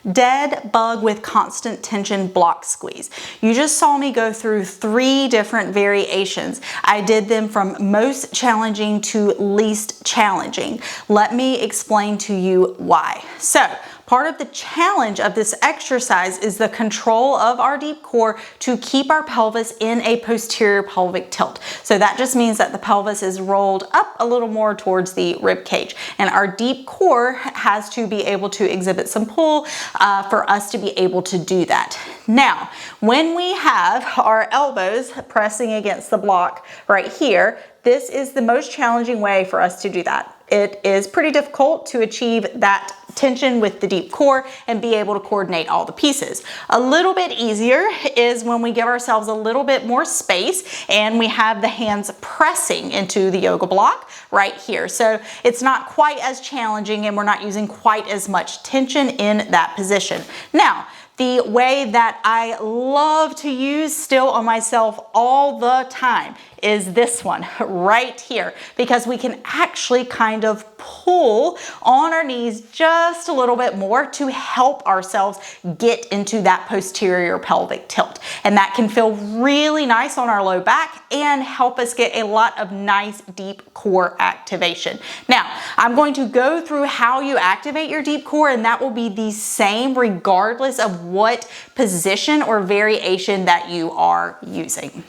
Deadbug with constant tension block squeeze. You just saw me go through 3 different variations. I did them from most challenging to least challenging. Let me explain to you why. So, part of the challenge of this exercise is the control of our deep core to keep our pelvis in a posterior pelvic tilt. So that just means that the pelvis is rolled up a little more towards the rib cage, and our deep core has to be able to exhibit some pull for us to be able to do that. Now, when we have our elbows pressing against the block right here, this is the most challenging way for us to do that. It is pretty difficult to achieve that tension with the deep core and be able to coordinate all the pieces. A little bit easier is when we give ourselves a little bit more space and we have the hands pressing into the yoga block right here. So it's not quite as challenging and we're not using quite as much tension in that position. Now, the way that I love to use still on myself all the time is this one right here, because we can actually kind of pull on our knees just a little bit more to help ourselves get into that posterior pelvic tilt. And that can feel really nice on our low back and help us get a lot of nice deep core activation. Now, I'm going to go through how you activate your deep core, and that will be the same regardless of what position or variation that you are using.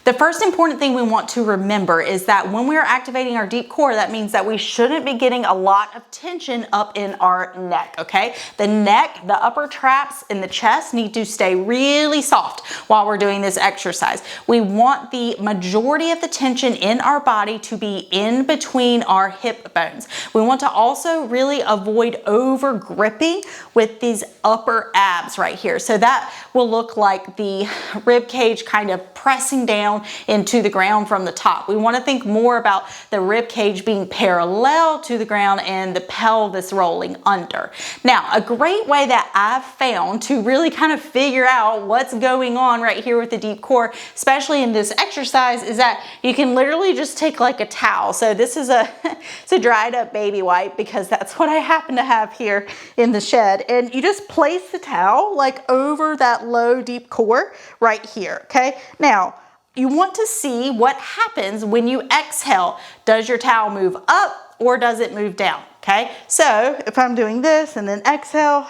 The first important thing we want to remember is that when we are activating our deep core, that means that we shouldn't be getting a lot of tension up in our neck, okay? The neck, the upper traps, and the chest need to stay really soft while we're doing this exercise. We want the majority of the tension in our body to be in between our hip bones. We want to also really avoid over gripping with these upper abs right here. So that will look like the rib cage kind of pressing down into the ground from the top. We want to think more about the rib cage being parallel to the ground and the pelvis rolling under. Now, a great way that I've found to really kind of figure out what's going on right here with the deep core, especially in this exercise, is that you can literally just take like a towel. So this is it's a dried up baby wipe, because that's what I happen to have here in the shed. And you just place the towel like over that low deep core right here, okay? Now, you want to see what happens when you exhale. Does your towel move up or does it move down? Okay, so if I'm doing this and then exhale,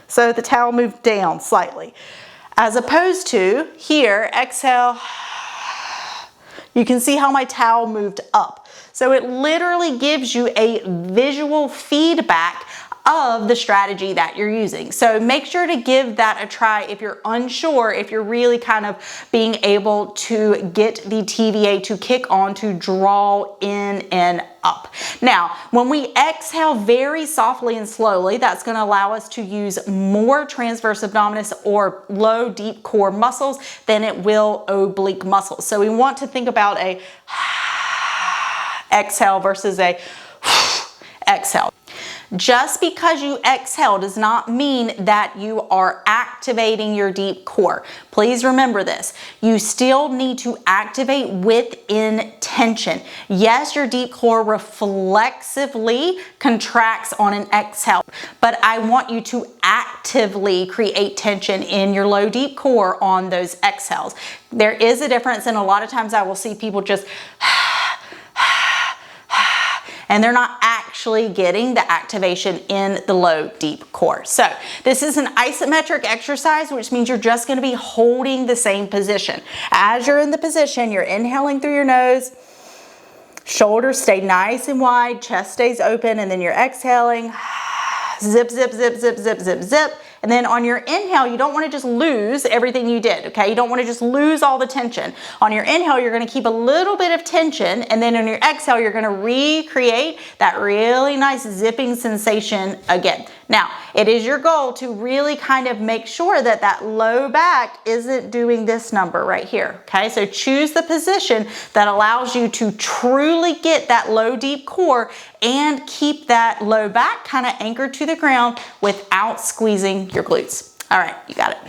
so the towel moved down slightly. As opposed to here, exhale, you can see how my towel moved up. So it literally gives you a visual feedback of the strategy that you're using. So make sure to give that a try if you're unsure, if you're really kind of being able to get the TVA to kick on, to draw in and up. Now, when we exhale very softly and slowly, that's going to allow us to use more transverse abdominis or low deep core muscles than it will oblique muscles. So we want to think about a exhale versus a exhale. Just because you exhale does not mean that you are activating your deep core. Please remember this. You still need to activate with intention. Yes, your deep core reflexively contracts on an exhale, but I want you to actively create tension in your low deep core on those exhales. There is a difference, and a lot of times I will see people just and they're not actually getting the activation in the low deep core. So this is an isometric exercise, which means you're just going to be holding the same position. As you're in the position, you're inhaling through your nose, shoulders stay nice and wide, chest stays open, and then you're exhaling, zip, zip, zip, zip, zip, zip, zip. And then on your inhale, you don't want to just lose everything you did, okay? You don't want to just lose all the tension. On your inhale, you're going to keep a little bit of tension, and then on your exhale, you're going to recreate that really nice zipping sensation again. Now, it is your goal to really kind of make sure that that low back isn't doing this number right here, okay? So choose the position that allows you to truly get that low deep core and keep that low back kind of anchored to the ground without squeezing your glutes. All right, you got it.